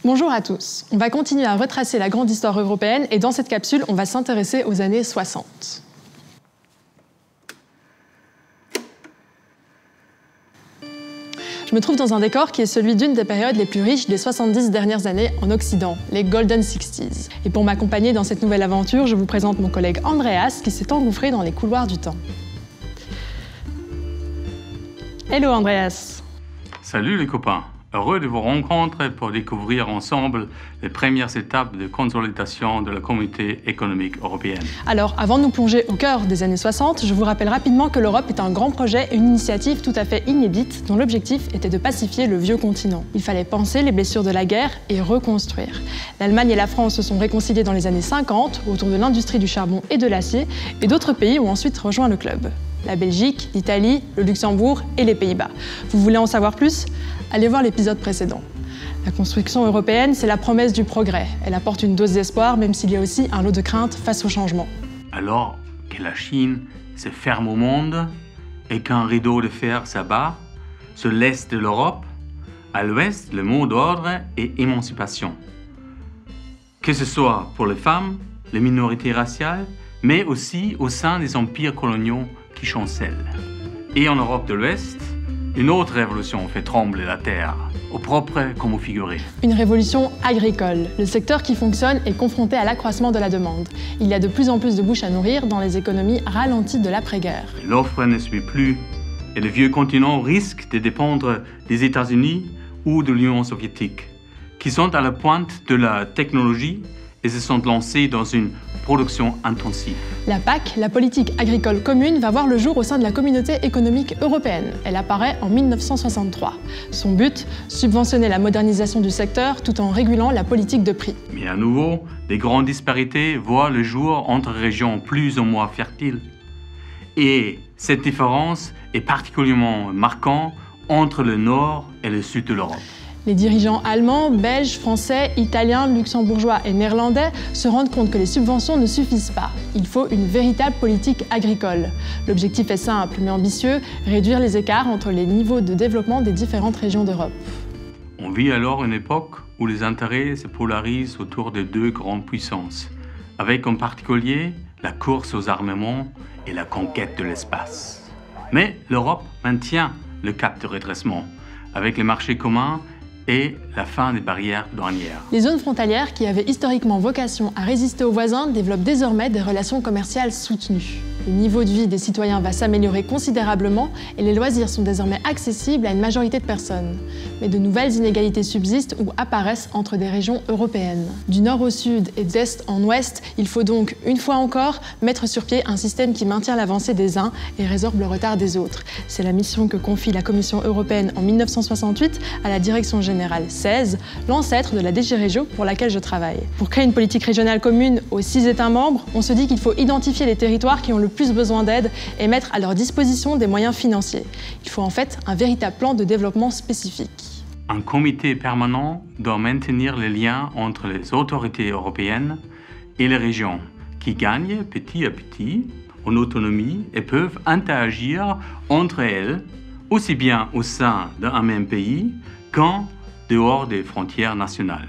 Bonjour à tous. On va continuer à retracer la grande histoire européenne et dans cette capsule, on va s'intéresser aux années 60. Je me trouve dans un décor qui est celui d'une des périodes les plus riches des 70 dernières années en Occident, les Golden 60s. Et pour m'accompagner dans cette nouvelle aventure, je vous présente mon collègue Andreas qui s'est engouffré dans les couloirs du temps. Hello Andreas. Salut les copains, heureux de vous rencontrer pour découvrir ensemble les premières étapes de consolidation de la communauté économique européenne. Alors, avant de nous plonger au cœur des années 60, je vous rappelle rapidement que l'Europe est un grand projet et une initiative tout à fait inédite dont l'objectif était de pacifier le vieux continent. Il fallait penser les blessures de la guerre et reconstruire. L'Allemagne et la France se sont réconciliées dans les années 50 autour de l'industrie du charbon et de l'acier et d'autres pays ont ensuite rejoint le club. La Belgique, l'Italie, le Luxembourg et les Pays-Bas. Vous voulez en savoir plus? Allez voir l'épisode précédent. La construction européenne, c'est la promesse du progrès. Elle apporte une dose d'espoir, même s'il y a aussi un lot de crainte face au changement. Alors que la Chine se ferme au monde et qu'un rideau de fer s'abat, sur l'est de l'Europe, à l'ouest, le mot d'ordre est émancipation. Que ce soit pour les femmes, les minorités raciales, mais aussi au sein des empires coloniaux qui chancellent. Et en Europe de l'Ouest, une autre révolution fait trembler la terre, au propre comme au figuré. Une révolution agricole. Le secteur qui fonctionne est confronté à l'accroissement de la demande. Il y a de plus en plus de bouches à nourrir dans les économies ralenties de l'après-guerre. L'offre ne suit plus et le vieux continent risque de dépendre des États-Unis ou de l'Union soviétique, qui sont à la pointe de la technologie et se sont lancés dans une production intensive. La PAC, la politique agricole commune, va voir le jour au sein de la communauté économique européenne. Elle apparaît en 1963. Son but, subventionner la modernisation du secteur tout en régulant la politique de prix. Mais à nouveau, des grandes disparités voient le jour entre régions plus ou moins fertiles. Et cette différence est particulièrement marquante entre le nord et le sud de l'Europe. Les dirigeants allemands, belges, français, italiens, luxembourgeois et néerlandais se rendent compte que les subventions ne suffisent pas. Il faut une véritable politique agricole. L'objectif est simple mais ambitieux, réduire les écarts entre les niveaux de développement des différentes régions d'Europe. On vit alors une époque où les intérêts se polarisent autour de deux grandes puissances, avec en particulier la course aux armements et la conquête de l'espace. Mais l'Europe maintient le cap de redressement, avec les marchés communs et la fin des barrières douanières. Les zones frontalières, qui avaient historiquement vocation à résister aux voisins, développent désormais des relations commerciales soutenues. Le niveau de vie des citoyens va s'améliorer considérablement et les loisirs sont désormais accessibles à une majorité de personnes. Mais de nouvelles inégalités subsistent ou apparaissent entre des régions européennes. Du nord au sud et d'est en ouest, il faut donc, une fois encore, mettre sur pied un système qui maintient l'avancée des uns et résorbe le retard des autres. C'est la mission que confie la Commission européenne en 1968 à la Direction générale 16, l'ancêtre de la DG Régio pour laquelle je travaille. Pour créer une politique régionale commune aux 6 États membres, on se dit qu'il faut identifier les territoires qui ont le plus besoin d'aide et mettre à leur disposition des moyens financiers. Il faut en fait un véritable plan de développement spécifique. Un comité permanent doit maintenir les liens entre les autorités européennes et les régions, qui gagnent petit à petit en autonomie et peuvent interagir entre elles, aussi bien au sein d'un même pays qu'en dehors des frontières nationales.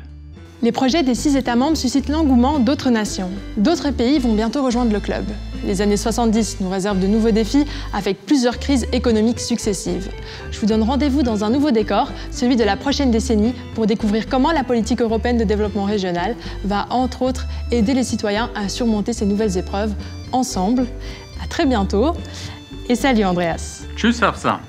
Les projets des 6 États membres suscitent l'engouement d'autres nations. D'autres pays vont bientôt rejoindre le club. Les années 70 nous réservent de nouveaux défis avec plusieurs crises économiques successives. Je vous donne rendez-vous dans un nouveau décor, celui de la prochaine décennie, pour découvrir comment la politique européenne de développement régional va, entre autres, aider les citoyens à surmonter ces nouvelles épreuves ensemble. À très bientôt et salut Andreas. Tschüss, Afsa.